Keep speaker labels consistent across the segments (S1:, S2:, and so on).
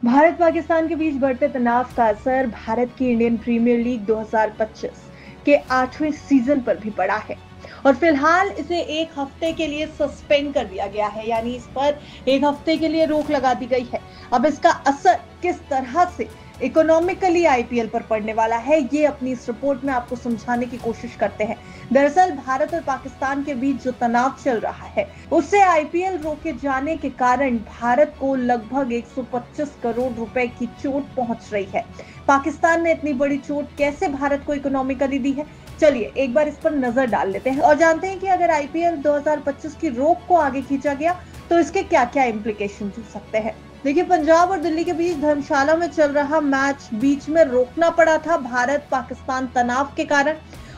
S1: भारत पाकिस्तान के बीच बढ़ते तनाव का असर भारत की इंडियन प्रीमियर लीग 2025 के 8वें सीजन पर भी पड़ा है और फिलहाल इसे एक हफ्ते के लिए सस्पेंड कर दिया गया है, यानी इस पर एक हफ्ते के लिए रोक लगा दी गई है। अब इसका असर किस तरह से इकोनॉमिकली आईपीएल पर पड़ने वाला है, ये अपनी इस रिपोर्ट में आपको समझाने की कोशिश करते हैं। दरअसल भारत और पाकिस्तान के बीच जो तनाव चल रहा है, उससे आईपीएल रोके जाने के कारण भारत को लगभग 125 करोड़ रुपए की चोट पहुंच रही है। पाकिस्तान ने इतनी बड़ी चोट कैसे भारत को इकोनॉमिकली दी है, चलिए एक बार इस पर नजर डाल लेते हैं और जानते हैं कि अगर आईपीएल 2025 की रोक को आगे खींचा गया तो इसके क्या क्या इम्प्लीकेशन हो सकते हैं। देखिए, पंजाब और दिल्ली के बीच धर्मशाला में चल रहा मैच बीच में रोकना पड़ा था भारत पाकिस्तान तनाव के कारण,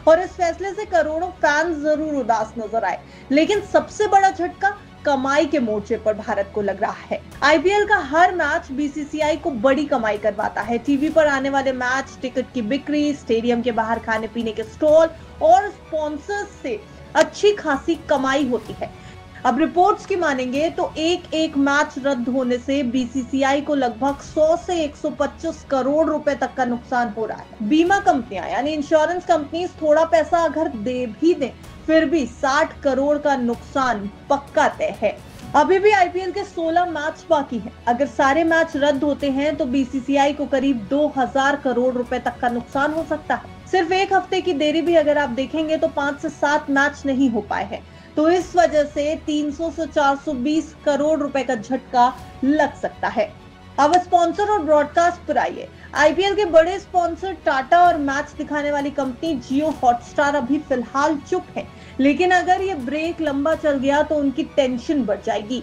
S1: और इस फैसले से करोड़ों फैंस जरूर उदास नजर आए, लेकिन सबसे बड़ा झटका कमाई के मोर्चे पर भारत को लग रहा है। आईपीएल का हर मैच बीसीसीआई को बड़ी कमाई करवाता है। टीवी पर आने वाले मैच, टिकट की बिक्री, स्टेडियम के बाहर खाने पीने के स्टॉल और स्पॉन्सर्स से अच्छी खासी कमाई होती है। अब रिपोर्ट्स की मानेंगे तो एक मैच रद्द होने से बीसीसीआई को लगभग 100 से 125 करोड़ रुपए तक का नुकसान हो रहा है। बीमा कंपनियां यानी इंश्योरेंस कंपनीज थोड़ा पैसा अगर दे भी दें, फिर भी 60 करोड़ का नुकसान पक्का तय है। अभी भी आईपीएल के 16 मैच बाकी हैं। अगर सारे मैच रद्द होते हैं तो बीसीसीआई को करीब 2000 करोड़ रुपए तक का नुकसान हो सकता है। सिर्फ एक हफ्ते की देरी भी अगर आप देखेंगे तो 5 से 7 मैच नहीं हो पाए हैं, तो इस वजह से 300 से 420 करोड़ रुपए का झटका लग सकता है। अब स्पॉन्सर और ब्रॉडकास्ट पर आइए। आईपीएल के बड़े स्पॉन्सर टाटा और मैच दिखाने वाली कंपनी जियो हॉटस्टार अभी फिलहाल चुप है, लेकिन अगर ये ब्रेक लंबा चल गया तो उनकी टेंशन बढ़ जाएगी।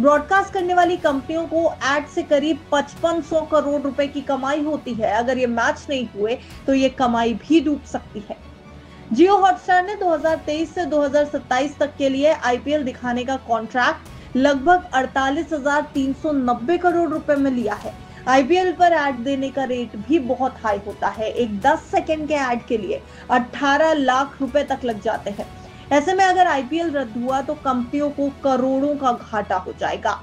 S1: ब्रॉडकास्ट करने वाली कंपनियों को एड से करीब 5500 करोड़ रुपए की कमाई होती है। अगर ये मैच नहीं हुए तो ये कमाई भी डूब सकती है। जियो हॉटस्टार ने 2023 से 2027 तक के लिए आईपीएल दिखाने का कॉन्ट्रैक्ट लगभग 48,390 करोड़ रुपए में लिया है। आईपीएल पर ऐड देने का रेट भी बहुत हाई होता है। एक 10 सेकंड के ऐड के लिए 18 लाख रुपए तक लग जाते हैं। ऐसे में अगर आईपीएल रद्द हुआ तो कंपनियों को करोड़ों का घाटा हो जाएगा।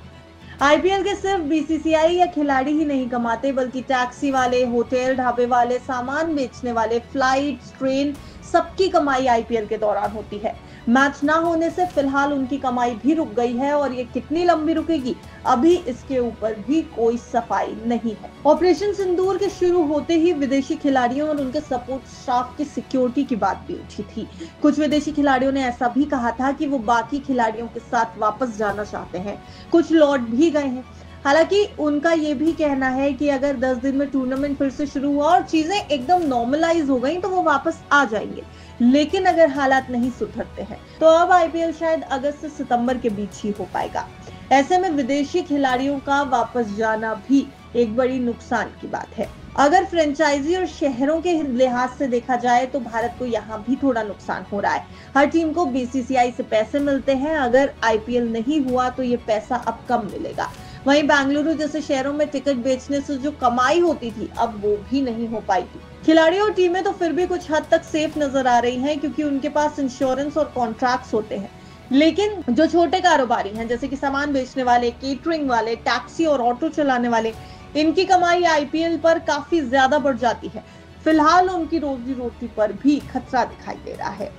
S1: आईपीएल के सिर्फ बीसीसीआई या खिलाड़ी ही नहीं कमाते, बल्कि टैक्सी वाले, होटल ढाबे वाले, सामान बेचने वाले, फ्लाइट, ट्रेन, सबकी कमाई आईपीएल के दौरान होती है। मैच ना होने से फिलहाल उनकी कमाई भी रुक गई है और ये कितनी लंबी रुकेगी, अभी इसके ऊपर भी कोई सफाई नहीं है। ऑपरेशन सिंदूर के शुरू होते ही विदेशी खिलाड़ियों और उनके सपोर्ट स्टाफ की सिक्योरिटी की बात भी उठी थी। कुछ विदेशी खिलाड़ियों ने ऐसा भी कहा था कि वो बाकी खिलाड़ियों के साथ वापस जाना चाहते हैं। कुछ लौट भी गए हैं। हालांकि उनका ये भी कहना है कि अगर 10 दिन में टूर्नामेंट फिर से शुरू हुआ और चीजें एकदम नॉर्मलाइज हो गई तो वो वापस आ जाएंगे, लेकिन अगर हालात नहीं सुधरते हैं तो अब आईपीएल शायद अगस्त से सितंबर के बीच ही हो पाएगा। ऐसे में विदेशी खिलाड़ियों का वापस जाना भी एक बड़ी नुकसान की बात है। अगर फ्रेंचाइजी और शहरों के लिहाज से देखा जाए तो भारत को यहाँ भी थोड़ा नुकसान हो रहा है। हर टीम को बीसीसीआई से पैसे मिलते हैं, अगर आईपीएल नहीं हुआ तो ये पैसा अब कम मिलेगा। वहीं बेंगलुरु जैसे शहरों में टिकट बेचने से जो कमाई होती थी, अब वो भी नहीं हो पाएगी। खिलाड़ियों और टीमें तो फिर भी कुछ हद तक सेफ नजर आ रही हैं, क्योंकि उनके पास इंश्योरेंस और कॉन्ट्रैक्ट्स होते हैं। लेकिन जो छोटे कारोबारी हैं, जैसे कि सामान बेचने वाले, केटरिंग वाले, टैक्सी और ऑटो चलाने वाले, इनकी कमाई आईपीएल पर काफी ज्यादा बढ़ जाती है। फिलहाल उनकी रोजी रोटी पर भी खतरा दिखाई दे रहा है।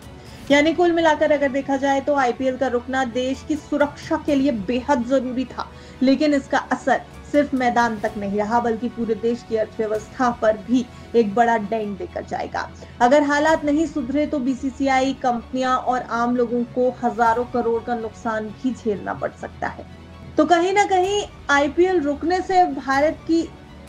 S1: यानी कुल मिलाकर अगर देखा जाए तो आईपीएल का रुकना देश की सुरक्षा के लिए बेहद जरूरी था, लेकिन इसका असर सिर्फ मैदान तक नहीं रहा, बल्कि पूरे देश की अर्थव्यवस्था पर भी एक बड़ा डेंट देकर जाएगा। अगर हालात नहीं सुधरे तो बीसीसीआई, कंपनियां और आम लोगों को हजारों करोड़ का नुकसान भी झेलना पड़ सकता है। तो कहीं ना कहीं आईपीएल रुकने से भारत की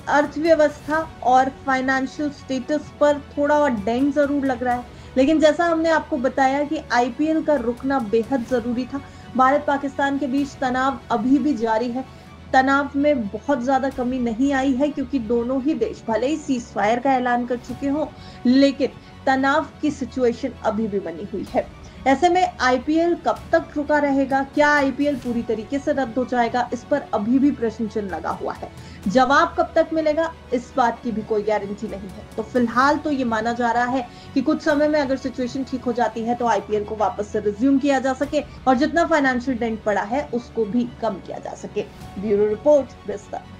S1: अर्थव्यवस्था और फाइनेंशियल स्टेटस पर थोड़ा और डेंट जरूर लग रहा है, लेकिन जैसा हमने आपको बताया कि आईपीएल का रुकना बेहद जरूरी था। भारत पाकिस्तान के बीच तनाव अभी भी जारी है। तनाव में बहुत ज्यादा कमी नहीं आई है, क्योंकि दोनों ही देश भले ही सीज फायर का ऐलान कर चुके हों, लेकिन तनाव की सिचुएशन अभी भी बनी हुई है। ऐसे में आईपीएल कब तक रुका रहेगा, क्या आईपीएल पूरी तरीके से रद्द हो जाएगा, इस पर अभी भी प्रश्न चिन्ह लगा हुआ है। जवाब कब तक मिलेगा, इस बात की भी कोई गारंटी नहीं है। तो फिलहाल तो ये माना जा रहा है कि कुछ समय में अगर सिचुएशन ठीक हो जाती है तो आईपीएल को वापस से रिज्यूम किया जा सके और जितना फाइनेंशियल डेंट पड़ा है उसको भी कम किया जा सके। ब्यूरो रिपोर्ट, विस्तार।